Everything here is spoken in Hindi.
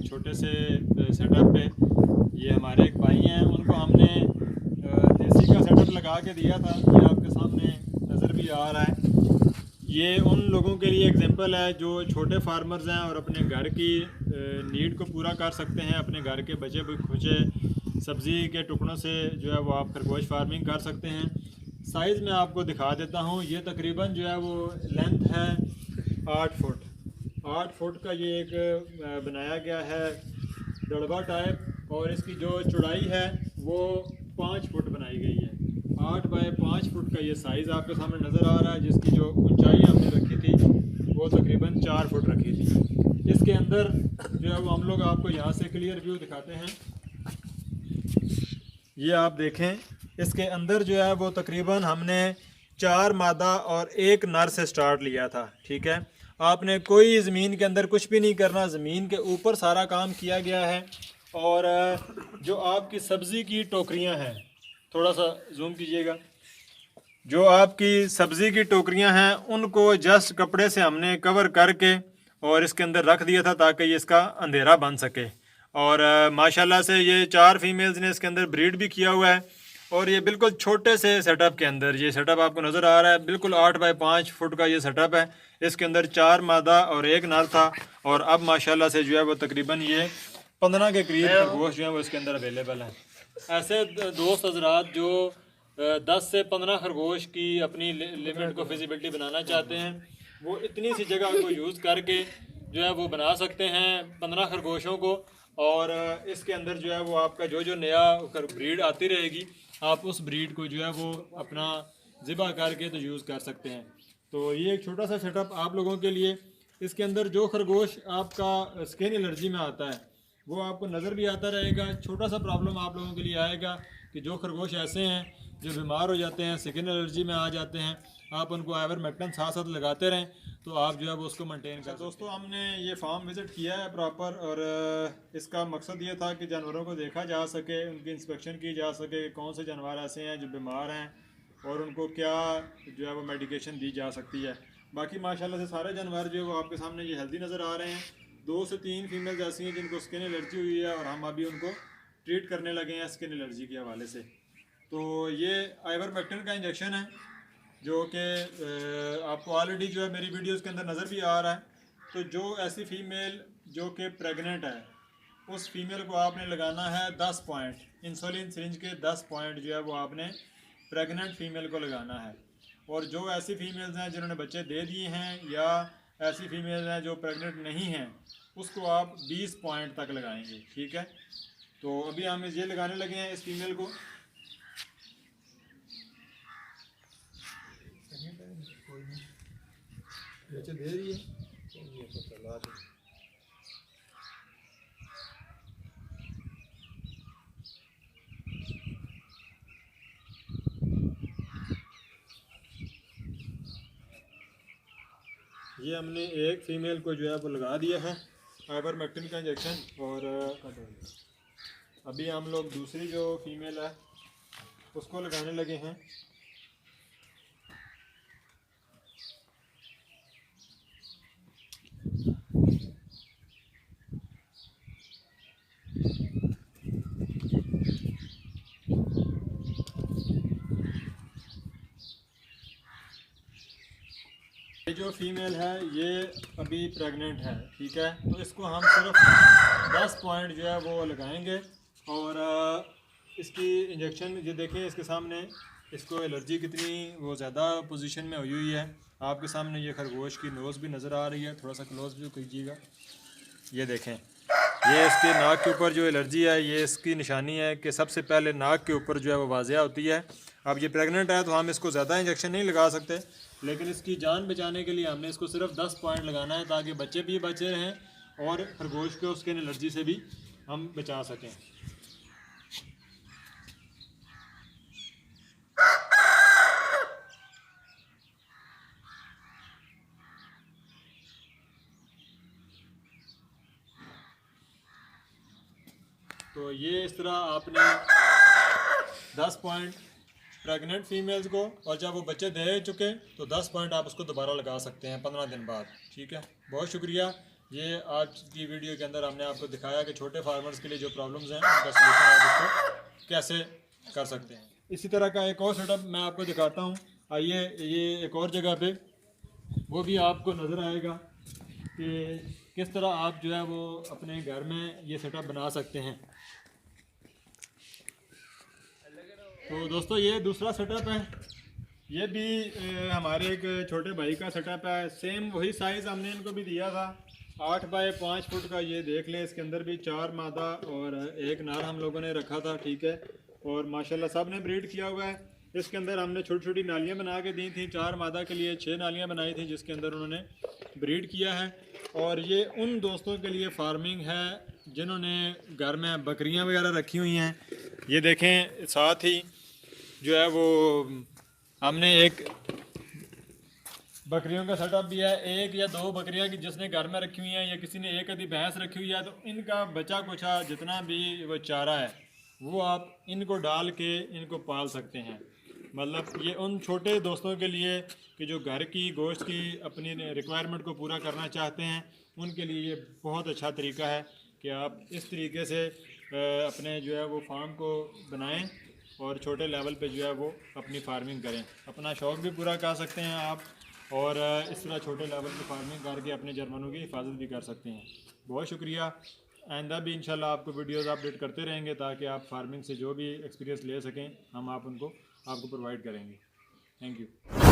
छोटे से सेटअप पे। ये हमारे एक भाई हैं, उनको हमने देसी का सेटअप लगा के दिया था। ये आपके सामने नज़र भी आ रहा है। ये उन लोगों के लिए एग्जांपल है जो छोटे फार्मर्स हैं और अपने घर की नीड को पूरा कर सकते हैं। अपने घर के बचे खुचे सब्ज़ी के टुकड़ों से जो है वो आप खरगोश फार्मिंग कर सकते हैं। साइज़ में आपको दिखा देता हूँ। ये तकरीबन जो है वो लेंथ है 8 फुट का ये एक बनाया गया है दड़बा टाइप, और इसकी जो चौड़ाई है वो 5 फुट बनाई गई है। 8 बाय 5 फुट का ये साइज़ आपके सामने नज़र आ रहा है, जिसकी जो ऊंचाई हमने रखी थी वो तकरीबन 4 फुट रखी थी। इसके अंदर जो है वो हम लोग आपको यहाँ से क्लियर व्यू दिखाते हैं। ये आप देखें, इसके अंदर जो है वो तकरीबन हमने 4 मादा और 1 नर से स्टार्ट लिया था। ठीक है, आपने कोई ज़मीन के अंदर कुछ भी नहीं करना, ज़मीन के ऊपर सारा काम किया गया है। और जो आपकी सब्ज़ी की टोकरियां हैं, थोड़ा सा जूम कीजिएगा, जो आपकी सब्ज़ी की टोकरियां हैं उनको जस्ट कपड़े से हमने कवर करके और इसके अंदर रख दिया था ताकि ये इसका अंधेरा बन सके। और माशाल्लाह से ये 4 फीमेल्स ने इसके अंदर ब्रीड भी किया हुआ है। और ये बिल्कुल छोटे से सेटअप के अंदर, ये सेटअप आपको नज़र आ रहा है, बिल्कुल 8 बाय 5 फुट का ये सेटअप है। इसके अंदर 4 मादा और 1 नर था। और अब माशाल्लाह से जो है वो तकरीबन ये 15 के करीब खरगोश जो है वो इसके अंदर अवेलेबल है। ऐसे दोस्त हजरात जो 10 से 15 खरगोश की अपनी लिमिट को फिजिबिलिटी बनाना चाहते हैं, वो इतनी सी जगह को यूज़ करके जो है वो बना सकते हैं 15 खरगोशों को। और इसके अंदर जो है वो आपका जो नया ब्रीड आती रहेगी, आप उस ब्रीड को जो है वो अपना ज़िबा करके तो यूज़ कर सकते हैं। तो ये एक छोटा सा सेटअप आप लोगों के लिए। इसके अंदर जो खरगोश आपका स्किन एलर्जी में आता है वो आपको नज़र भी आता रहेगा। छोटा सा प्रॉब्लम आप लोगों के लिए आएगा कि जो खरगोश ऐसे हैं जो बीमार हो जाते हैं, स्किन एलर्जी में आ जाते हैं, आप उनको आइवरमेक्टिन साथ साथ लगाते रहें तो आप जो है वो उसको मेंटेन कर। दोस्तों, हमने ये फार्म विज़िट किया है प्रॉपर, और इसका मकसद ये था कि जानवरों को देखा जा सके, उनकी इंस्पेक्शन की जा सके, कौन से जानवर ऐसे हैं जो बीमार हैं और उनको क्या जो है वो मेडिकेशन दी जा सकती है। बाकी माशाल्लाह से सारे जानवर जो है वो आपके सामने ये हेल्दी नज़र आ रहे हैं। 2 से 3 फीमेल्स ऐसी हैं जिनको स्किन एलर्जी हुई है और हम अभी उनको ट्रीट करने लगे हैं स्किन एलर्जी के हवाले से। तो ये आइवरमेक्टिन का इंजेक्शन है जो कि आपको ऑलरेडी जो है मेरी वीडियोस के अंदर नज़र भी आ रहा है। तो जो ऐसी फ़ीमेल जो कि प्रेग्नेंट है, उस फीमेल को आपने लगाना है 10 पॉइंट इंसुलिन सिरिंज के 10 पॉइंट जो है वो आपने प्रेग्नेंट फ़ीमेल को लगाना है। और जो ऐसी फ़ीमेल्स हैं जिन्होंने बच्चे दे दिए हैं या ऐसी फ़ीमेल्स हैं जो प्रेग्नेंट नहीं हैं, उसको आप 20 पॉइंट तक लगाएंगे। ठीक है, तो अभी हम ये लगाने लगे हैं इस फीमेल को। बच्चे दे रही है, ये हमने एक फ़ीमेल को जो है वो लगा दिया है आइवरमेक्टिन का इंजेक्शन। और अभी हम लोग दूसरी जो फीमेल है उसको लगाने लगे हैं। ये जो फीमेल है ये अभी प्रेग्नेंट है। ठीक है, तो इसको हम सिर्फ 10 पॉइंट जो है वो लगाएंगे। और इसकी इंजेक्शन ये देखें इसके सामने, इसको एलर्जी कितनी वो ज़्यादा पोजीशन में हुई हुई है। आपके सामने ये खरगोश की नोज़ भी नज़र आ रही है, थोड़ा सा क्लोज व्यू कीजिएगा। ये देखें, ये इसके नाक के ऊपर जो एलर्जी है, ये इसकी निशानी है कि सबसे पहले नाक के ऊपर जो है वो वाज़िया होती है। अब ये प्रेग्नेंट है तो हम इसको ज़्यादा इंजेक्शन नहीं लगा सकते, लेकिन इसकी जान बचाने के लिए हमने इसको सिर्फ 10 पॉइंट लगाना है ताकि बच्चे भी बचे रहें और खरगोश को स्किन एलर्जी से भी हम बचा सकें। तो ये इस तरह आपने 10 पॉइंट प्रेग्नेंट फीमेल्स को, और जब वो बच्चे दे चुके तो 10 पॉइंट आप उसको दोबारा लगा सकते हैं 15 दिन बाद। ठीक है, बहुत शुक्रिया। ये आज की वीडियो के अंदर हमने आपको दिखाया कि छोटे फार्मर्स के लिए जो प्रॉब्लम्स हैं उनका सलूशन आप इसको कैसे कर सकते हैं। इसी तरह का एक और सेटअप मैं आपको दिखाता हूँ। आइए, ये एक और जगह पे वो भी आपको नज़र आएगा कि किस तरह आप जो है वो अपने घर में ये सेटअप बना सकते हैं। तो दोस्तों, ये दूसरा सेटअप है। ये भी हमारे एक छोटे भाई का सेटअप है। सेम वही साइज़ हमने इनको भी दिया था, 8 बाय 5 फुट का। ये देख लें, इसके अंदर भी 4 मादा और एक नर हम लोगों ने रखा था, ठीक है। और माशाल्लाह सब ने ब्रीड किया हुआ है। इसके अंदर हमने छोटी छोटी नालियाँ बना के दी थी, 4 मादा के लिए 6 नालियाँ बनाई थी जिसके अंदर उन्होंने ब्रीड किया है। और ये उन दोस्तों के लिए फार्मिंग है जिन्होंने घर में बकरियाँ वगैरह रखी हुई हैं। ये देखें, साथ ही जो है वो हमने एक बकरियों का सेटअप भी है। एक या दो बकरियां की जिसने घर में रखी हुई हैं या किसी ने एक आधी भैंस रखी हुई है, तो इनका बचा कुचा जितना भी वो चारा है वो आप इनको डाल के इनको पाल सकते हैं। मतलब ये उन छोटे दोस्तों के लिए कि जो घर की गोश्त की अपनी रिक्वायरमेंट को पूरा करना चाहते हैं, उनके लिए ये बहुत अच्छा तरीका है कि आप इस तरीके से अपने जो है वो फार्म को बनाएं और छोटे लेवल पे जो है वो अपनी फार्मिंग करें। अपना शौक़ भी पूरा कर सकते हैं आप, और इस तरह छोटे लेवल की फार्मिंग करके अपने जानवरों की हिफाजत भी कर सकते हैं। बहुत शुक्रिया। आइंदा भी इंशाल्लाह आपको वीडियोस अपडेट करते रहेंगे ताकि आप फार्मिंग से जो भी एक्सपीरियंस ले सकें, हम आप उनको आपको प्रोवाइड करेंगे। Thank you.